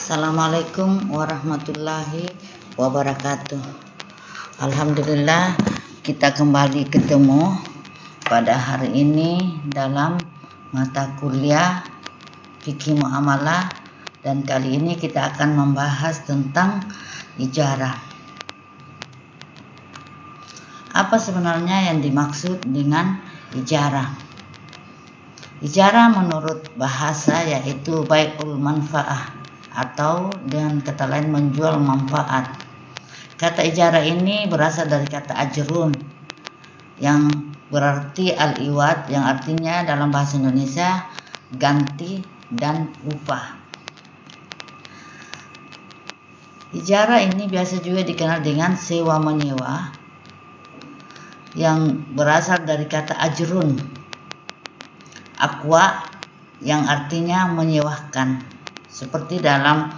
Assalamualaikum warahmatullahi wabarakatuh. Alhamdulillah kita kembali ketemu pada hari ini dalam mata kuliah fikih muamalah, dan kali ini kita akan membahas tentang ijarah. Apa sebenarnya yang dimaksud dengan ijarah? Ijarah menurut bahasa yaitu bai'ul manfaah, atau dengan kata lain menjual manfaat. Kata ijarah ini berasal dari kata ajrun yang berarti al-iwad, yang artinya dalam bahasa Indonesia ganti dan upah. Ijarah ini biasa juga dikenal dengan sewa menyewa, yang berasal dari kata ajrun akwa, yang artinya menyewakan, seperti dalam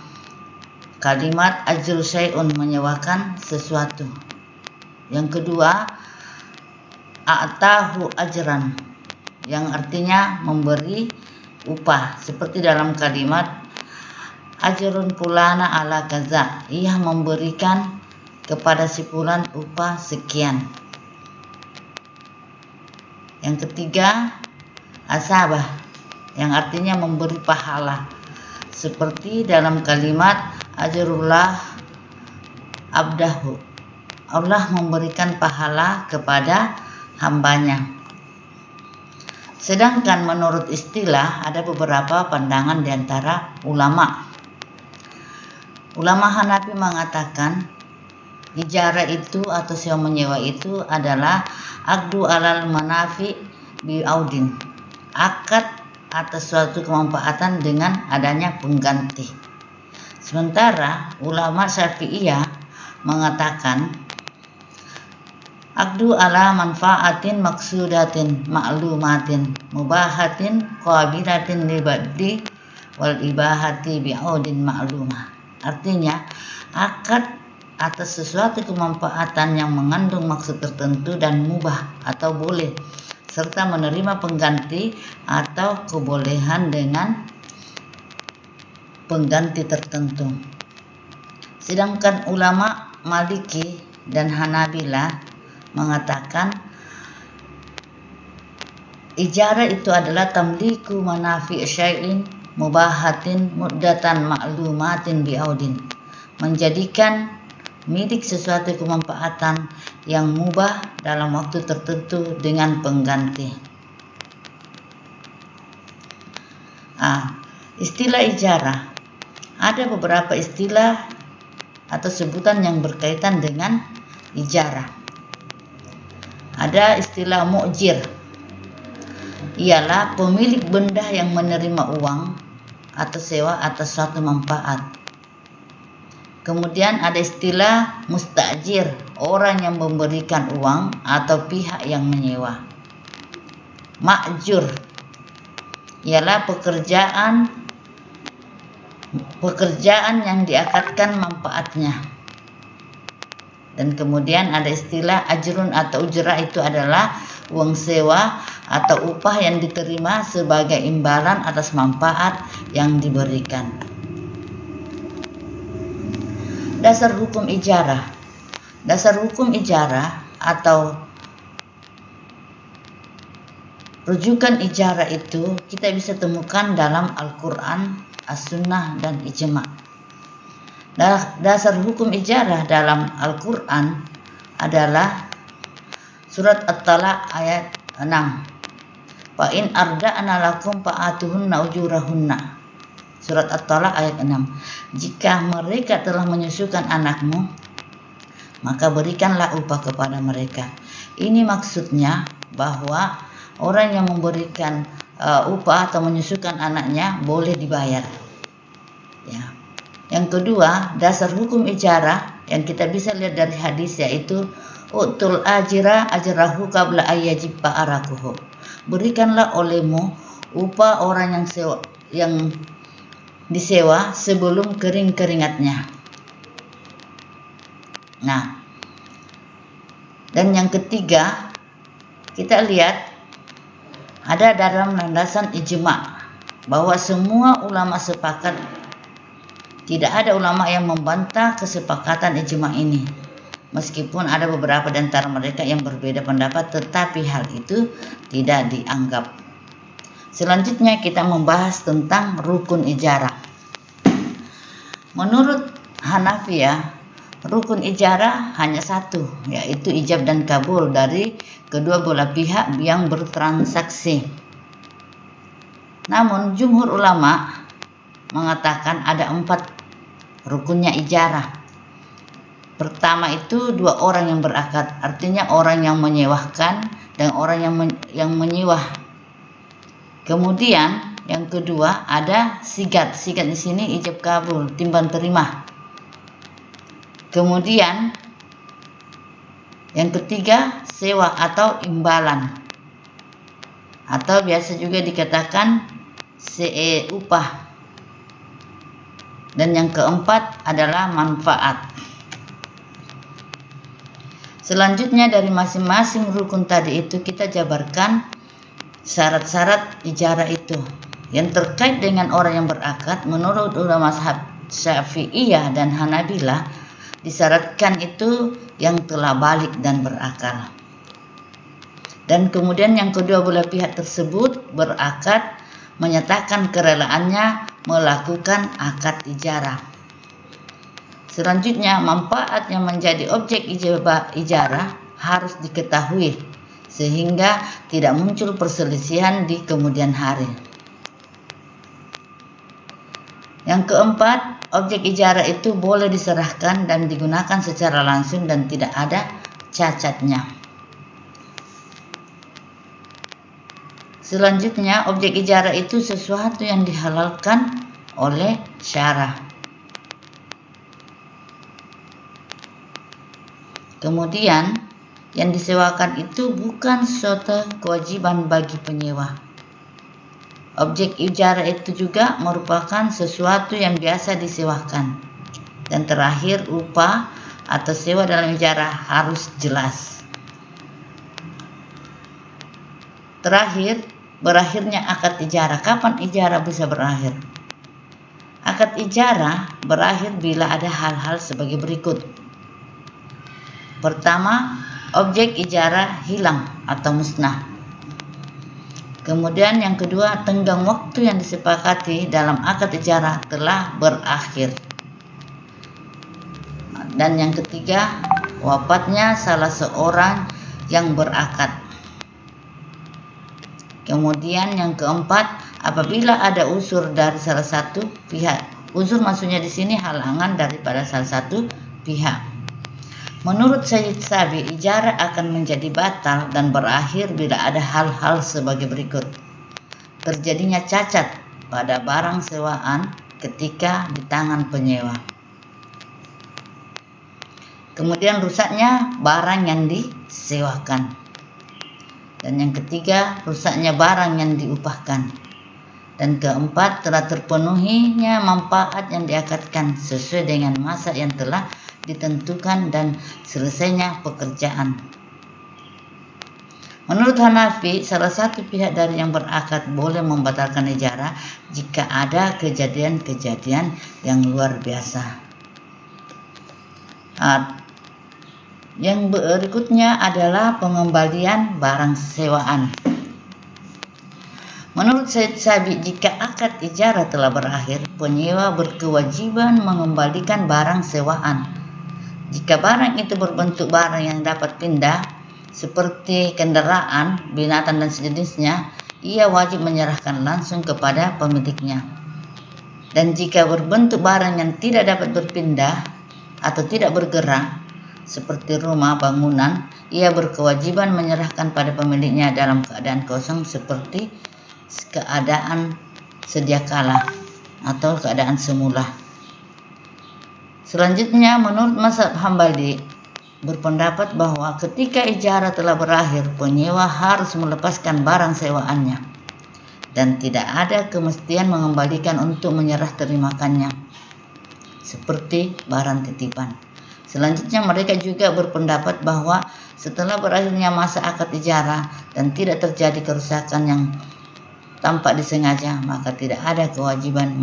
kalimat ajru syai'un, menyewakan sesuatu. Yang kedua, a'tahu ajran, yang artinya memberi upah, seperti dalam kalimat ajrun fulana ala kaza, ia memberikan kepada si fulan upah sekian. Yang ketiga, asabah, yang artinya memberi pahala, seperti dalam kalimat ajrullah abdahu, Allah memberikan pahala kepada hambanya. Sedangkan menurut istilah ada beberapa pandangan di antara ulama. Ulama Hanafi mengatakan ijarah itu atau sewa menyewa itu adalah aqdu alal manafi bi'audin, akad atas suatu kemanfaatan dengan adanya pengganti. Sementara ulama Syafi'iyah mengatakan aqdu ala manfaatin maksudatin ma'lumatin mubahatin qabilatin libaddi wal ibahati bi'audin ma'lumah. Artinya akad atas sesuatu kemanfaatan yang mengandung maksud tertentu dan mubah atau boleh, serta menerima pengganti atau kebolehan dengan pengganti tertentu. Sedangkan ulama Maliki dan Hanabilah mengatakan ijarah itu adalah tamliku manafi' syai'in mubahatin muddatan ma'lumatin bi'audin, menjadikan milik sesuatu kemanfaatan yang mubah dalam waktu tertentu dengan pengganti. Istilah ijarah, ada beberapa istilah atau sebutan yang berkaitan dengan ijarah. Ada istilah mu'jir, ialah pemilik benda yang menerima uang atau sewa atas suatu manfaat. Kemudian ada istilah mustajir, orang yang memberikan uang atau pihak yang menyewa. Ma'jur ialah pekerjaan yang diakadkan manfaatnya. Dan kemudian ada istilah ajrun atau ujrah, itu adalah uang sewa atau upah yang diterima sebagai imbalan atas manfaat yang diberikan. Dasar hukum ijarah. Dasar hukum ijarah atau rujukan ijarah itu kita bisa temukan dalam Al-Quran, As-Sunnah, dan Ijma'. Dasar hukum ijarah dalam Al-Quran adalah surat At-Talaq ayat 6. Fa in arda'na lakum fa'atuhunna ujurahunna. Surat At-Talaq ayat 6. Jika mereka telah menyusukan anakmu, maka berikanlah upah kepada mereka. Ini maksudnya bahwa orang yang memberikan upah atau menyusukan anaknya boleh dibayar. Ya. Yang kedua, dasar hukum ijarah yang kita bisa lihat dari hadis yaitu utul ajira ajrahu qabla ayyajibba arakuhu. Berikanlah olehmu upah orang yang disewa sebelum kering keringatnya. Nah, dan yang ketiga, kita lihat ada dalam landasan ijma' bahwa semua ulama sepakat Tidak ada ulama yang membantah kesepakatan ijma ini. Meskipun ada beberapa di antara mereka yang berbeda pendapat, tetapi hal itu tidak dianggap. Selanjutnya kita membahas tentang rukun ijarah. Menurut Hanafiyah, rukun ijarah hanya satu, yaitu ijab dan kabul dari kedua belah pihak yang bertransaksi. Namun jumhur ulama mengatakan ada 4 rukunnya ijarah. Pertama itu 2 orang yang berakad, artinya orang yang menyewakan dan orang yang menyewa. Kemudian yang kedua ada sigat. Sigat di sini ijab kabul, timbang terima. Kemudian yang ketiga sewa atau imbalan, atau biasa juga dikatakan upah. Dan yang keempat adalah manfaat. Selanjutnya dari masing-masing rukun tadi itu kita jabarkan syarat-syarat ijarah itu. Yang terkait dengan orang yang berakad, menurut ulama mazhab Syafi'iyah dan Hanabilah, disyaratkan itu yang telah balik dan berakal. Dan kemudian yang kedua belah pihak tersebut berakad menyatakan kerelaannya melakukan akad ijarah. Selanjutnya manfaat yang menjadi objek ijarah harus diketahui sehingga tidak muncul perselisihan di kemudian hari. Yang keempat, objek ijarah itu boleh diserahkan dan digunakan secara langsung dan tidak ada cacatnya. Selanjutnya, objek ijarah itu sesuatu yang dihalalkan oleh syarah. Kemudian, yang disewakan itu bukan suatu kewajiban bagi penyewa. Objek ijarah itu juga merupakan sesuatu yang biasa disewakan. Dan terakhir, upah atau sewa dalam ijarah harus jelas. Terakhir, berakhirnya akad ijarah. Kapan ijarah bisa berakhir? Akad ijarah berakhir bila ada hal-hal sebagai berikut. Pertama, objek ijarah hilang atau musnah. Kemudian yang kedua, tenggang waktu yang disepakati dalam akad ijarah telah berakhir. Dan yang ketiga, wafatnya salah seorang yang berakad. Kemudian yang keempat, apabila ada udzur dari salah satu pihak. Udzur maksudnya di sini halangan daripada salah satu pihak. Menurut Sayyid Sabi, ijarah akan menjadi batal dan berakhir bila ada hal-hal sebagai berikut. Terjadinya cacat pada barang sewaan ketika di tangan penyewa. Kemudian rusaknya barang yang disewakan. Dan yang ketiga, rusaknya barang yang diupahkan. Dan keempat, telah terpenuhinya manfaat yang diakadkan sesuai dengan masa yang telah ditentukan dan selesainya pekerjaan. Menurut Hanafi, salah satu pihak dari yang berakad boleh membatalkan ijarah jika ada kejadian-kejadian yang luar biasa. Yang berikutnya adalah pengembalian barang sewaan. Menurut Sayyid Sabi, jika akad ijarah telah berakhir, penyewa berkewajiban mengembalikan barang sewaan. Jika barang itu berbentuk barang yang dapat pindah, seperti kendaraan, binatang dan sejenisnya, ia wajib menyerahkan langsung kepada pemiliknya. Dan jika berbentuk barang yang tidak dapat berpindah atau tidak bergerak, seperti rumah, bangunan, ia berkewajiban menyerahkan pada pemiliknya dalam keadaan kosong seperti keadaan sedia kala atau keadaan semula. Selanjutnya, menurut mazhab Hambali berpendapat bahwa ketika ijarah telah berakhir, penyewa harus melepaskan barang sewaannya dan tidak ada kemestian mengembalikan untuk menyerah terimakannya seperti barang titipan. Selanjutnya, mereka juga berpendapat bahwa setelah berakhirnya masa akad ijarah dan tidak terjadi kerusakan yang tampak disengaja, maka tidak ada kewajiban